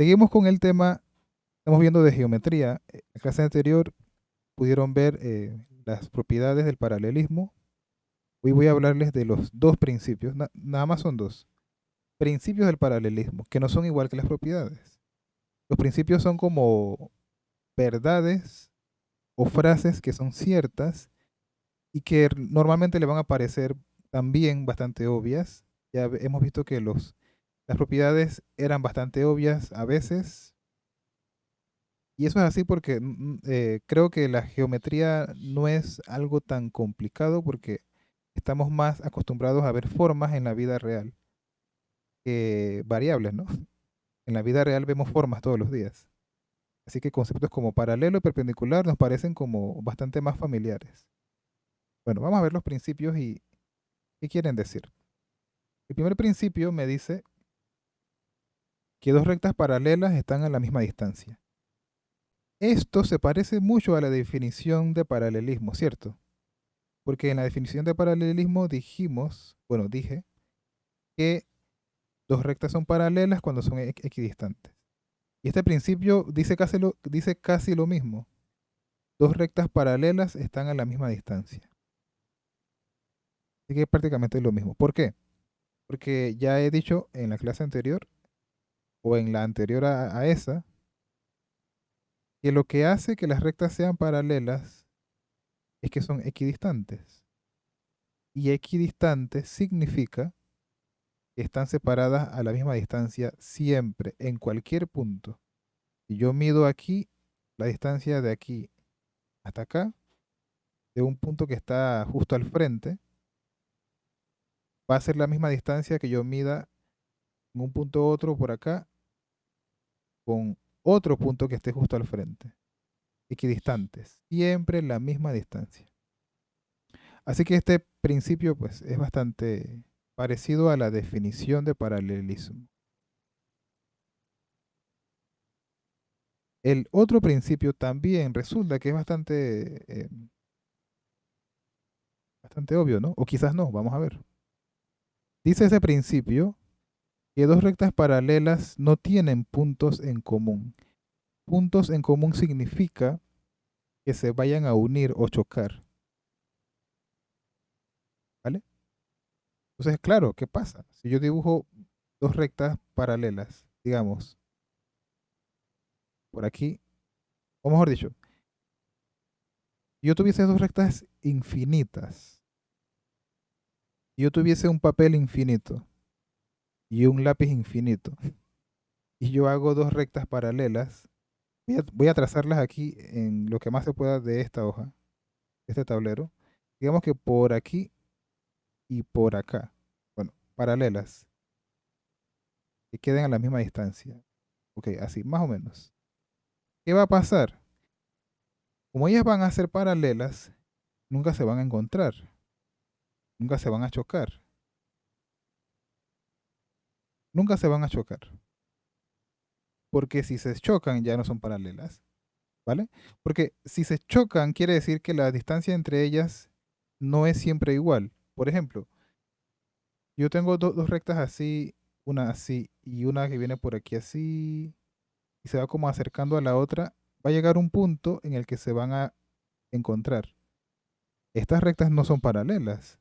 Seguimos con el tema, estamos viendo de geometría. En la clase anterior pudieron ver las propiedades del paralelismo. Hoy voy a hablarles de los dos principios, nada más son dos. Principios del paralelismo, que no son igual que las propiedades. Los principios son como verdades o frases que son ciertas y que normalmente le van a parecer también bastante obvias. Ya hemos visto que las propiedades eran bastante obvias a veces, y eso es así porque creo que la geometría no es algo tan complicado porque estamos más acostumbrados a ver formas en la vida real que variables, ¿no? En la vida real vemos formas todos los días. Así que conceptos como paralelo y perpendicular nos parecen como bastante más familiares. Bueno, vamos a ver los principios y qué quieren decir. El primer principio me dice que dos rectas paralelas están a la misma distancia. Esto se parece mucho a la definición de paralelismo, ¿cierto? Porque en la definición de paralelismo dije que dos rectas son paralelas cuando son equidistantes. Y este principio dice casi lo mismo. Dos rectas paralelas están a la misma distancia. Así que es prácticamente lo mismo. ¿Por qué? Porque ya he dicho en la clase anterior o en la anterior a esa, que lo que hace que las rectas sean paralelas es que son equidistantes. Y equidistantes significa que están separadas a la misma distancia siempre, en cualquier punto. Si yo mido aquí, la distancia de aquí hasta acá, de un punto que está justo al frente, va a ser la misma distancia que yo mida en un punto otro por acá con otro punto que esté justo al frente. Equidistantes, siempre la misma distancia. Así que este principio pues es bastante parecido a la definición de paralelismo. El otro principio también resulta que es bastante obvio, ¿no? O quizás no, vamos a ver. Dice ese principio que dos rectas paralelas no tienen puntos en común. Puntos en común significa que se vayan a unir o chocar, ¿vale? Entonces, claro, ¿qué pasa? Si yo dibujo dos rectas paralelas, digamos, por aquí, o mejor dicho, si yo tuviese dos rectas infinitas, si yo tuviese un papel infinito y un lápiz infinito, y yo hago dos rectas paralelas, voy a trazarlas aquí en lo que más se pueda de esta hoja, de este tablero. Digamos que por aquí y por acá. Bueno, paralelas, que queden a la misma distancia. Ok, así, más o menos. ¿Qué va a pasar? Como ellas van a ser paralelas, nunca se van a encontrar, nunca se van a chocar, nunca se van a chocar. Porque si se chocan ya no son paralelas, ¿vale? Porque si se chocan quiere decir que la distancia entre ellas no es siempre igual. Por ejemplo, yo tengo dos rectas así, una así y una que viene por aquí así y se va como acercando a la otra, va a llegar un punto en el que se van a encontrar. Estas rectas no son paralelas,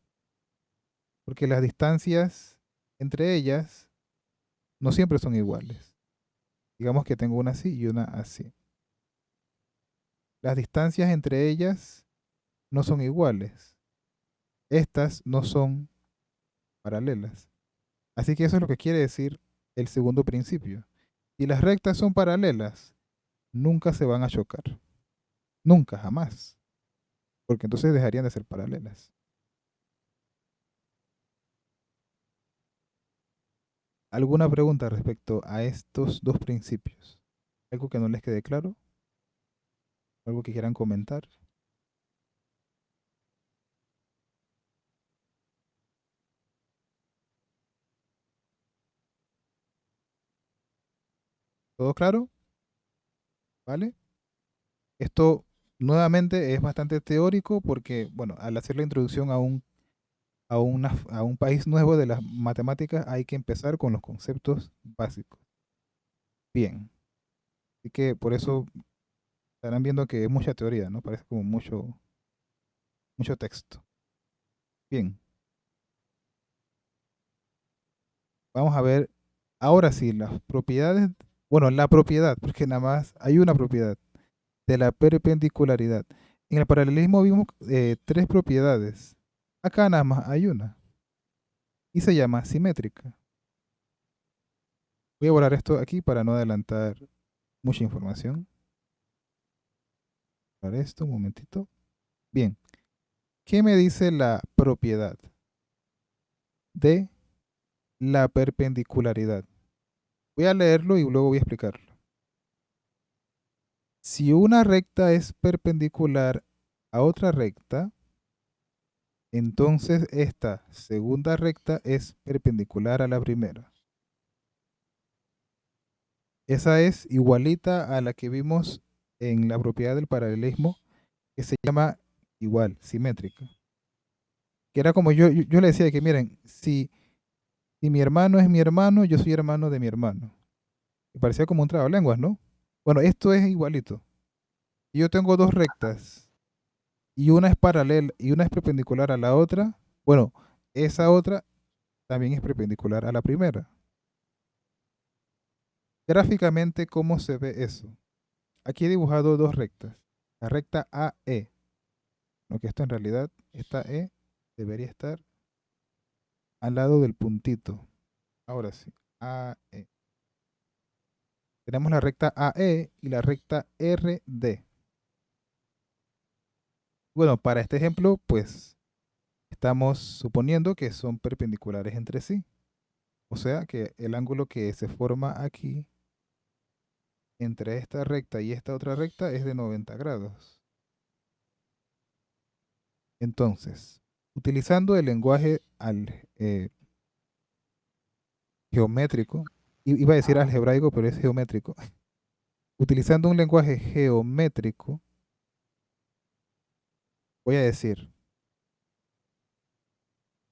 porque las distancias entre ellas no siempre son iguales. Digamos que tengo una así y una así. Las distancias entre ellas no son iguales. Estas no son paralelas. Así que eso es lo que quiere decir el segundo principio. Si las rectas son paralelas, nunca se van a chocar. Nunca, jamás. Porque entonces dejarían de ser paralelas. ¿Alguna pregunta respecto a estos dos principios? ¿Algo que no les quede claro? ¿Algo que quieran comentar? ¿Todo claro? ¿Vale? Esto nuevamente es bastante teórico porque, bueno, al hacer la introducción a un país nuevo de las matemáticas hay que empezar con los conceptos básicos. Bien, así que por eso estarán viendo que es mucha teoría, ¿no? Parece como mucho texto. Bien, vamos a ver ahora sí las propiedades, bueno, la propiedad, porque nada más hay una propiedad de la perpendicularidad. En el paralelismo vimos tres propiedades. Acá nada más hay una y se llama simétrica. Voy a borrar esto aquí para no adelantar mucha información. Para esto, un momentito. Bien, ¿qué me dice la propiedad de la perpendicularidad? Voy a leerlo y luego voy a explicarlo. Si una recta es perpendicular a otra recta, entonces esta segunda recta es perpendicular a la primera. Esa es igualita a la que vimos en la propiedad del paralelismo, que se llama igual, simétrica. Que era como yo le decía que miren, si mi hermano es mi hermano, yo soy hermano de mi hermano. Y parecía como un trabalenguas, ¿no? Bueno, esto es igualito. Yo tengo dos rectas y una es paralela y una es perpendicular a la otra. Bueno, esa otra también es perpendicular a la primera. Gráficamente, ¿cómo se ve eso? Aquí he dibujado dos rectas. La recta AE, lo que esto en realidad, esta E debería estar al lado del puntito. Ahora sí, AE. Tenemos la recta AE y la recta RD. Bueno, para este ejemplo, pues estamos suponiendo que son perpendiculares entre sí. O sea que el ángulo que se forma aquí entre esta recta y esta otra recta es de 90 grados. Entonces, utilizando el lenguaje geométrico, iba a decir algebraico, pero es geométrico. Utilizando un lenguaje geométrico, voy a decir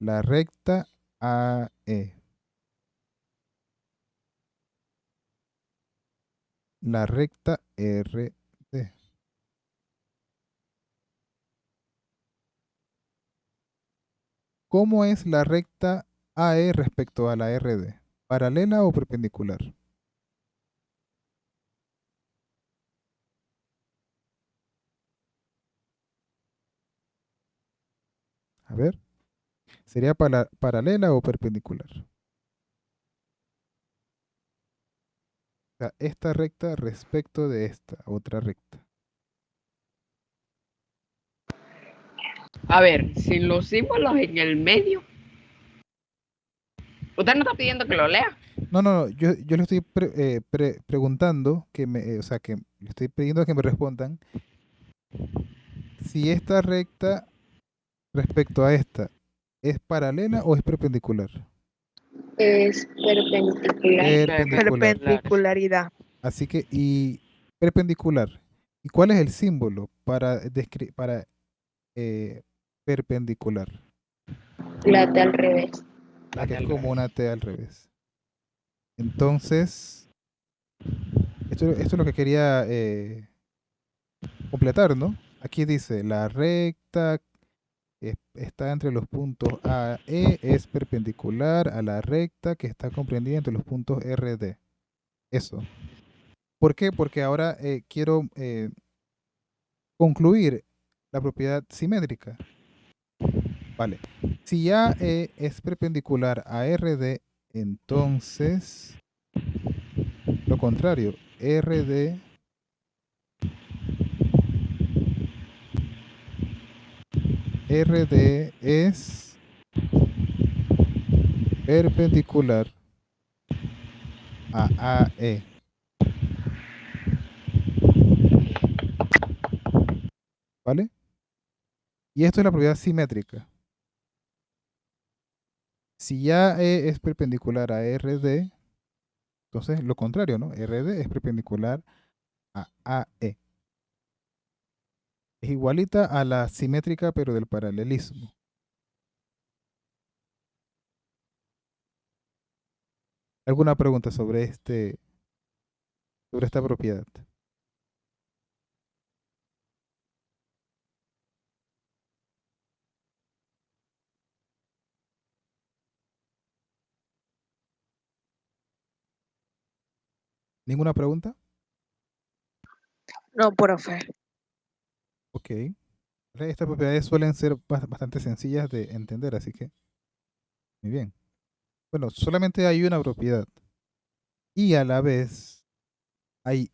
la recta AE, la recta RD. ¿Cómo es la recta AE respecto a la RD? ¿Paralela o perpendicular? A ver, ¿sería paralela o perpendicular? O sea, esta recta respecto de esta otra recta. A ver, sin los símbolos en el medio. Usted no está pidiendo que lo lea. No, no, no, yo le estoy preguntando, o sea, que le estoy pidiendo que me respondan si esta recta respecto a esta es paralela o es perpendicular. Es perpendicular. Perpendicular. Perpendicularidad. Así que, y perpendicular. ¿Y cuál es el símbolo para eh, perpendicular? La T al revés. La que es como una T al revés. Entonces, esto es lo que quería completar, ¿no? Aquí dice, la recta está entre los puntos A, E, es perpendicular a la recta que está comprendida entre los puntos R, D. Eso. ¿Por qué? Porque ahora quiero concluir la propiedad simétrica. Vale. Si ya es perpendicular a RD, entonces lo contrario, RD es perpendicular a AE. ¿Vale? Y esto es la propiedad simétrica. Si ya E es perpendicular a RD, entonces lo contrario, ¿no? RD es perpendicular a AE. Es igualita a la simétrica, pero del paralelismo. ¿Alguna pregunta sobre este sobre esta propiedad? ¿Ninguna pregunta? No, profe. Ok. Estas propiedades suelen ser bastante sencillas de entender, así que muy bien. Bueno, solamente hay una propiedad y a la vez hay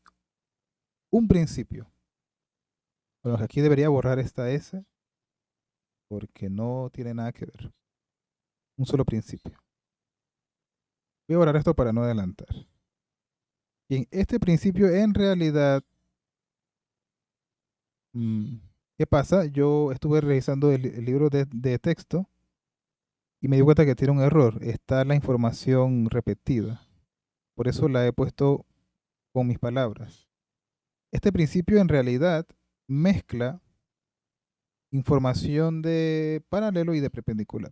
un principio. Bueno, aquí debería borrar esta S porque no tiene nada que ver. Un solo principio. Voy a borrar esto para no adelantar. Bien, este principio en realidad, ¿qué pasa? Yo estuve revisando el libro de texto y me di cuenta que tiene un error. Está la información repetida. Por eso la he puesto con mis palabras. Este principio en realidad mezcla información de paralelo y de perpendicular.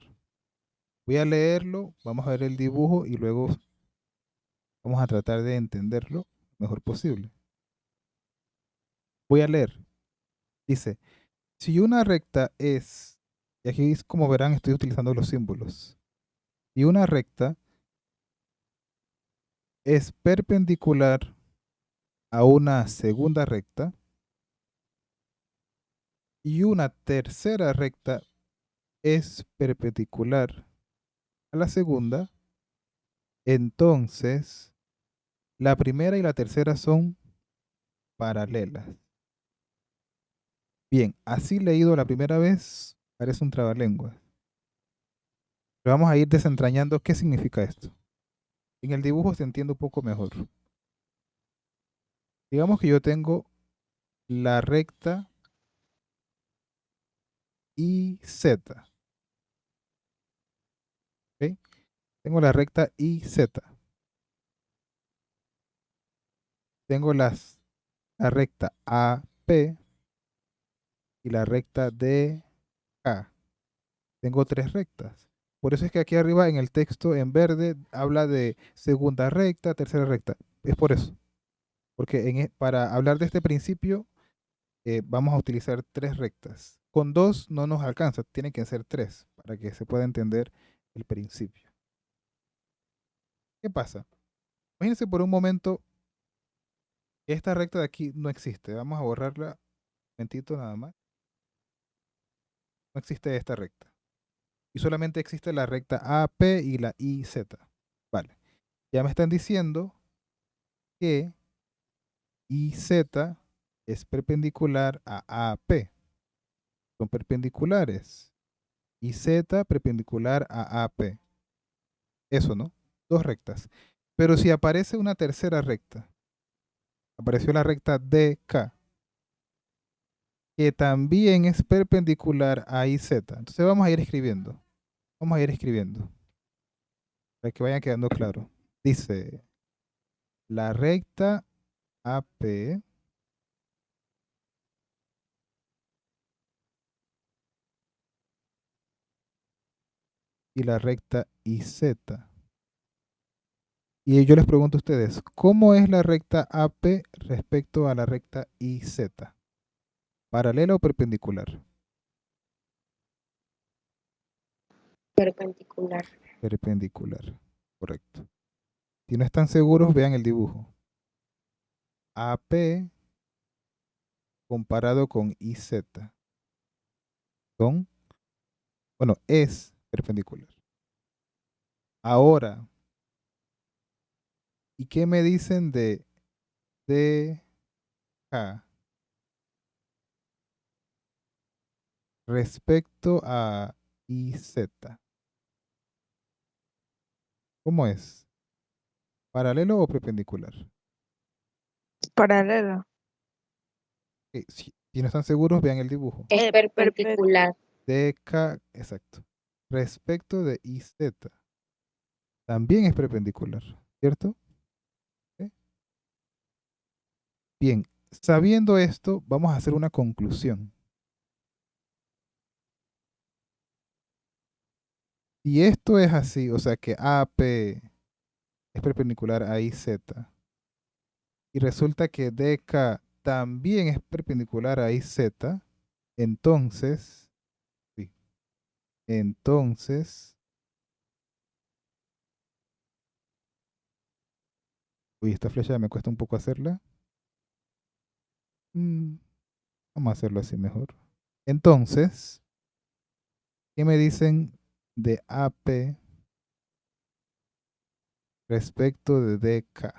Voy a leerlo, vamos a ver el dibujo y luego vamos a tratar de entenderlo lo mejor posible. Voy a leer. Dice, si una recta es, y aquí como verán estoy utilizando los símbolos, y una recta es perpendicular a una segunda recta y una tercera recta es perpendicular a la segunda, entonces la primera y la tercera son paralelas. Bien, así leído la primera vez, parece un trabalenguas. Pero vamos a ir desentrañando qué significa esto. En el dibujo se entiende un poco mejor. Digamos que yo tengo la recta IZ. ¿Ok? Tengo la recta IZ. Tengo la recta AP y la recta DK. Tengo tres rectas. Por eso es que aquí arriba en el texto en verde habla de segunda recta, tercera recta. Es por eso. Porque para hablar de este principio vamos a utilizar tres rectas. Con dos no nos alcanza, tienen que ser tres para que se pueda entender el principio. ¿Qué pasa? Imagínense por un momento que esta recta de aquí no existe. Vamos a borrarla un momentito nada más. No existe esta recta. Y solamente existe la recta AP y la IZ. Vale. Ya me están diciendo que IZ es perpendicular a AP. Son perpendiculares. IZ perpendicular a AP. Eso, ¿no? Dos rectas. Pero si aparece una tercera recta, apareció la recta DK, que también es perpendicular a IZ. Entonces vamos a ir escribiendo. Vamos a ir escribiendo. Para que vaya quedando claro. Dice, la recta AP y la recta IZ. Y yo les pregunto a ustedes, ¿cómo es la recta AP respecto a la recta IZ? ¿Paralela o perpendicular? Perpendicular. Perpendicular, correcto. Si no están seguros, vean el dibujo. AP comparado con IZ son, bueno, es perpendicular. Ahora, ¿y qué me dicen de DK respecto a IZ? ¿Cómo es? ¿Paralelo o perpendicular? Paralelo. Si no están seguros, vean el dibujo. Es perpendicular. DK, exacto. Respecto de IZ, también es perpendicular, ¿cierto? ¿Ok? Bien, sabiendo esto, vamos a hacer una conclusión. Y esto es así, o sea que AP es perpendicular a IZ y resulta que DK también es perpendicular a IZ, entonces, sí, entonces, uy, esta flecha me cuesta un poco hacerla. Mm, Vamos a hacerlo así mejor. Entonces, ¿qué me dicen de AP respecto de DK?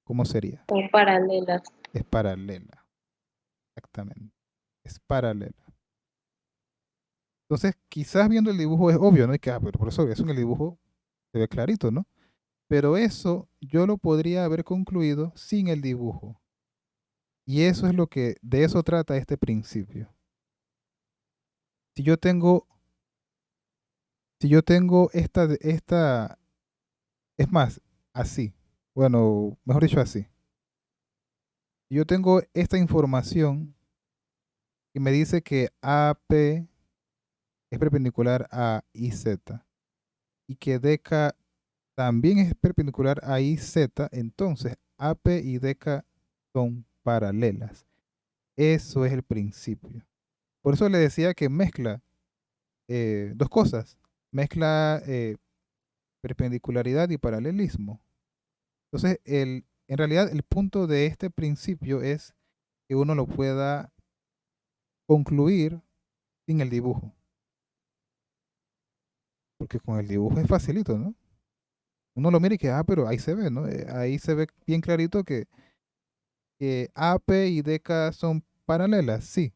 ¿Cómo sería? Son paralelas. Es paralela, exactamente. Es paralela. Entonces, quizás viendo el dibujo es obvio, ¿no? Y que, pero por eso en el dibujo se ve clarito, ¿no? Pero eso yo lo podría haber concluido sin el dibujo. Y eso es lo que, de eso trata este principio. Si yo tengo, si yo tengo es más, así. Bueno, mejor dicho así. Si yo tengo esta información y me dice que AP es perpendicular a IZ y que DK también es perpendicular a IZ, entonces AP y DK son paralelas. Eso es el principio. Por eso le decía que mezcla dos cosas. Mezcla perpendicularidad y paralelismo. Entonces, en realidad el punto de este principio es que uno lo pueda concluir sin el dibujo. Porque con el dibujo es facilito, ¿no? Uno lo mira y que, pero ahí se ve, ¿no? Ahí se ve bien clarito que AP y DK son paralelas, sí.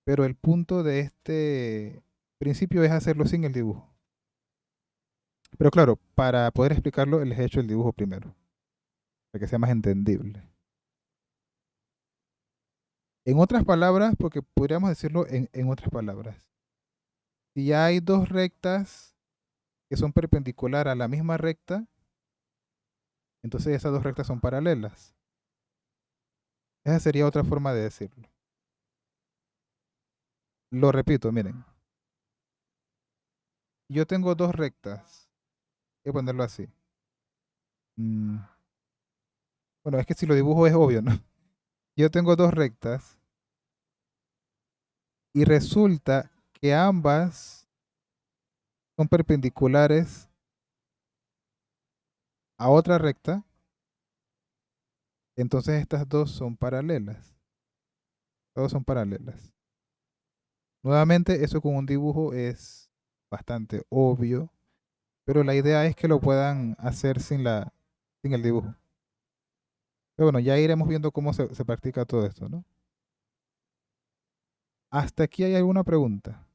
Pero el punto de este principio es hacerlo sin el dibujo. Pero claro, para poder explicarlo, les he hecho el dibujo primero, para que sea más entendible. En otras palabras, porque podríamos decirlo en otras palabras, si hay dos rectas que son perpendiculares a la misma recta, entonces esas dos rectas son paralelas. Esa sería otra forma de decirlo. Lo repito, miren. Yo tengo dos rectas. Voy a ponerlo así. Mm, Bueno, es que si lo dibujo es obvio, ¿no? Yo tengo dos rectas y resulta que ambas son perpendiculares a otra recta, entonces estas dos son paralelas. Todas son paralelas. Nuevamente, eso con un dibujo es bastante obvio, pero la idea es que lo puedan hacer sin el dibujo. Pero bueno, ya iremos viendo cómo se practica todo esto, ¿no? ¿Hasta aquí hay alguna pregunta?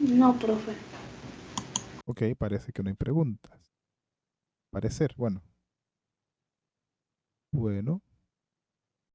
No, profe. Ok, parece que no hay preguntas. Parecer, bueno. Bueno.